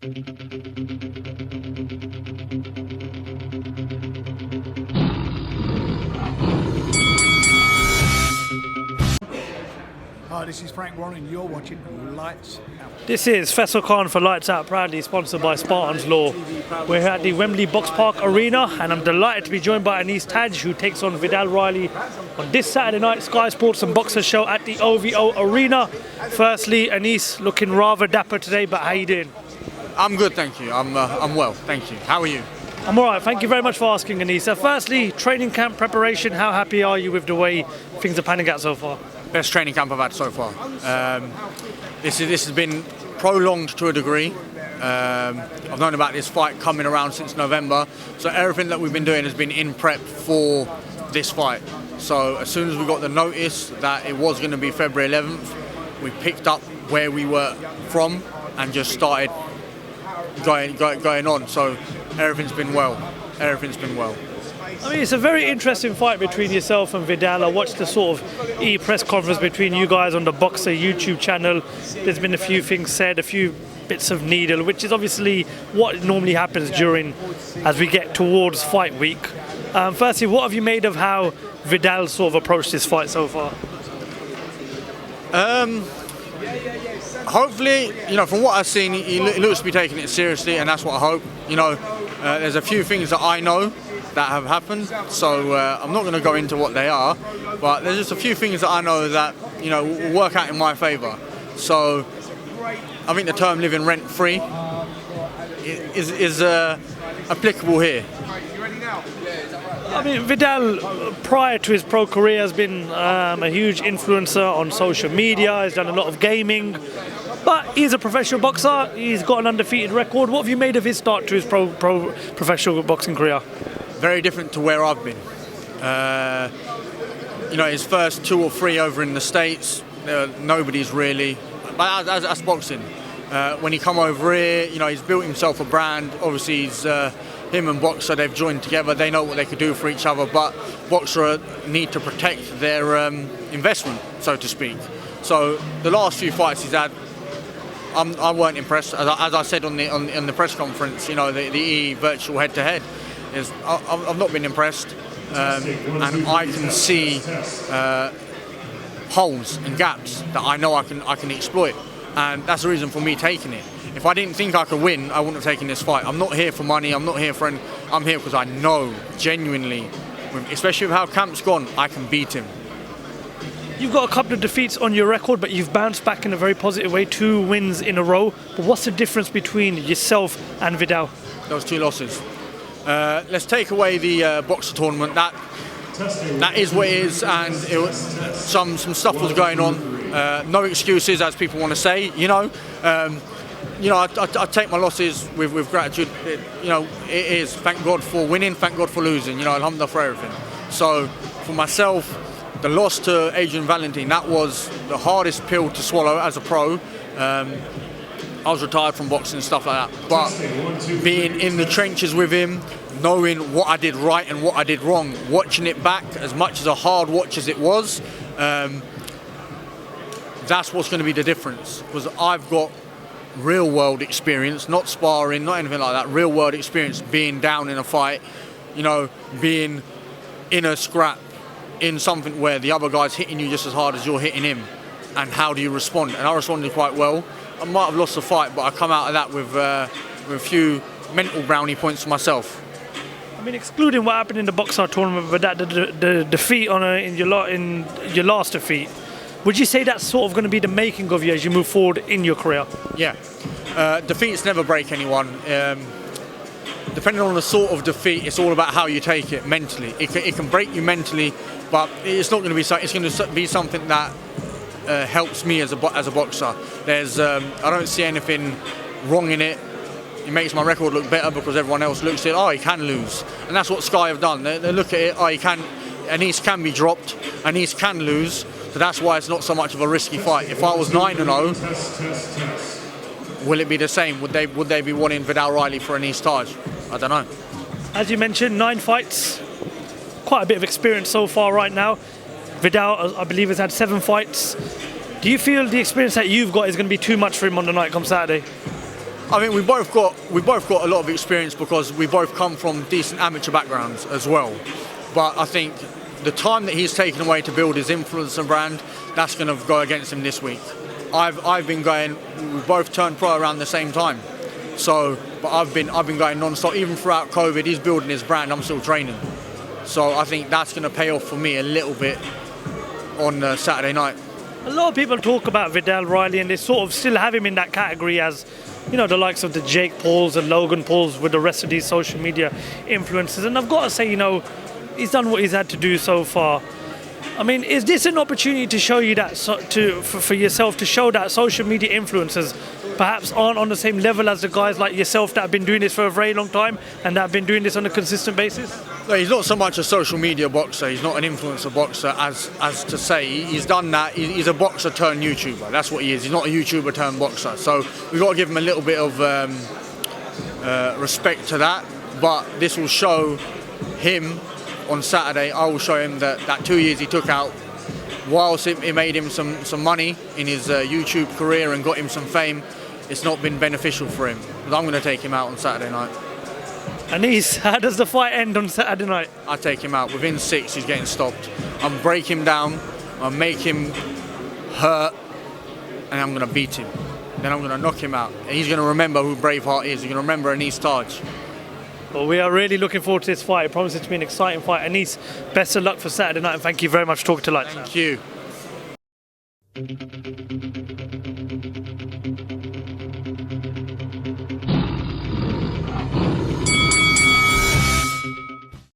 Hi, this is Frank Warren and you're watching Lights Out. This is Faisal Khan for Lights Out, proudly sponsored by Spartans Law. We're here at the Wembley Box Park Arena and I'm delighted to be joined by Anis Taj, who takes on Viddal Riley on this Saturday night Sky Sports and Boxers show at the OVO Arena. Firstly, Anis, looking rather dapper today, but how you doing? I'm good, thank you. I'm well, thank you. How are you? I'm alright, thank you very much for asking, Anis. So firstly, training camp preparation, how happy are you with the way things are panning out so far? Best training camp I've had so far. This has been prolonged to a degree. I've known about this fight coming around since November, so everything that we've been doing has been in prep for this fight. So as soon as we got the notice that it was going to be February 11th, we picked up where we were from and just started going on. So everything's been well. Everything's been well. I mean, it's a very interesting fight between yourself and Viddal. I watched the sort of e-press conference between you guys on the Boxer YouTube channel. There's been a few things said, a few bits of needle, which is obviously what normally happens as we get towards fight week. Firstly, what have you made of how Viddal sort of approached this fight so far? Hopefully, from what I've seen, he looks to be taking it seriously, and that's what I hope. There's a few things that I know that have happened, so I'm not going to go into what they are, but there's just a few things that I know that will work out in my favour. So I think the term living rent-free is applicable here. I mean, Viddal, prior to his pro career, has been a huge influencer on social media. He's done a lot of gaming, but he's a professional boxer. He's got an undefeated record. What have you made of his start to his professional boxing career? Very different to where I've been. His first 2 or 3 over in the States, nobody's really. But that's boxing. When he come over here, he's built himself a brand. Obviously, him and Boxer, they've joined together. They know what they could do for each other, but Boxer need to protect their investment, so to speak. So the last few fights he's had, I weren't impressed. As I said on the press conference, the E virtual head-to-head. I've not been impressed, and I can see holes and gaps that I know I can exploit, and that's the reason for me taking it. If I didn't think I could win, I wouldn't have taken this fight. I'm not here for money. I'm not here for. I'm here because I know genuinely, especially with how camp's gone, I can beat him. You've got a couple of defeats on your record, but you've bounced back in a very positive way. 2 wins in a row. But what's the difference between yourself and Viddal? Those 2 losses. Let's take away the Boxer tournament. That is what it is, and some stuff was going on. No excuses, as people want to say. I take my losses with gratitude. It is. Thank God for winning. Thank God for losing. Alhamdulillah for everything. So for myself, the loss to Adrian Valentin, that was the hardest pill to swallow as a pro. I was retired from boxing and stuff like that, but being in the trenches with him, knowing what I did right and what I did wrong, watching it back, as much as a hard watch as it was, that's what's going to be the difference. Because I've got real world experience, not sparring, not anything like that, real world experience being down in a fight, being in a scrap, in something where the other guy's hitting you just as hard as you're hitting him, and how do you respond? And I responded quite well. I might have lost the fight, but I come out of that with a few mental brownie points for myself. I mean, excluding what happened in the Boxer tournament, but the defeat in your last defeat, would you say that's sort of going to be the making of you as you move forward in your career? Yeah, defeats never break anyone. Depending on the sort of defeat, it's all about how you take it mentally. It can break you mentally, but it's not going to be. It's going to be something that helps me as a boxer. I don't see anything wrong in it. It makes my record look better because everyone else looks at it. He can lose, and that's what Sky have done. They look at it. He can, and he can be dropped, and he can lose. So that's why it's not so much of a risky fight. If I was 9-0, will it be the same? Would they be wanting Viddal Riley for an East Taj? I don't know. As you mentioned, 9 fights, quite a bit of experience so far right now. Viddal, I believe, has had 7 fights. Do you feel the experience that you've got is going to be too much for him on the night come Saturday? I mean, we both got a lot of experience because we both come from decent amateur backgrounds as well. But I think the time that he's taken away to build his influencer brand, that's going to go against him this week. I've been going. We both turned pro around the same time. So, but I've been going non-stop. Even throughout COVID, he's building his brand. I'm still training. So I think that's going to pay off for me a little bit on Saturday night. A lot of people talk about Viddal, Riley, and they sort of still have him in that category as, you know, the likes of the Jake Pauls and Logan Pauls with the rest of these social media influencers. And I've got to say, you know, he's done what he's had to do so far. I mean, is this an opportunity to show you that, for yourself, to show that social media influencers perhaps aren't on the same level as the guys like yourself that have been doing this for a very long time and that have been doing this on a consistent basis? No, he's not so much a social media boxer. He's not an influencer boxer as to say. He's done that. He's a boxer turned YouTuber. That's what he is. He's not a YouTuber turned boxer. So we've got to give him a little bit of respect to that. But this will show him on Saturday. I will show him that 2 years he took out, whilst it made him some money in his YouTube career and got him some fame, it's not been beneficial for him. But I'm going to take him out on Saturday night. Anis, how does the fight end on Saturday night? I take him out. Within 6, he's getting stopped. I'm break him down. I'll make him hurt, and I'm going to beat him. Then I'm going to knock him out. And he's going to remember who Braveheart is. He's going to remember Anis Taj. Well, we are really looking forward to this fight. It promises to be an exciting fight. Anis, best of luck for Saturday night, and thank you very much for talking to Lights. Thank you.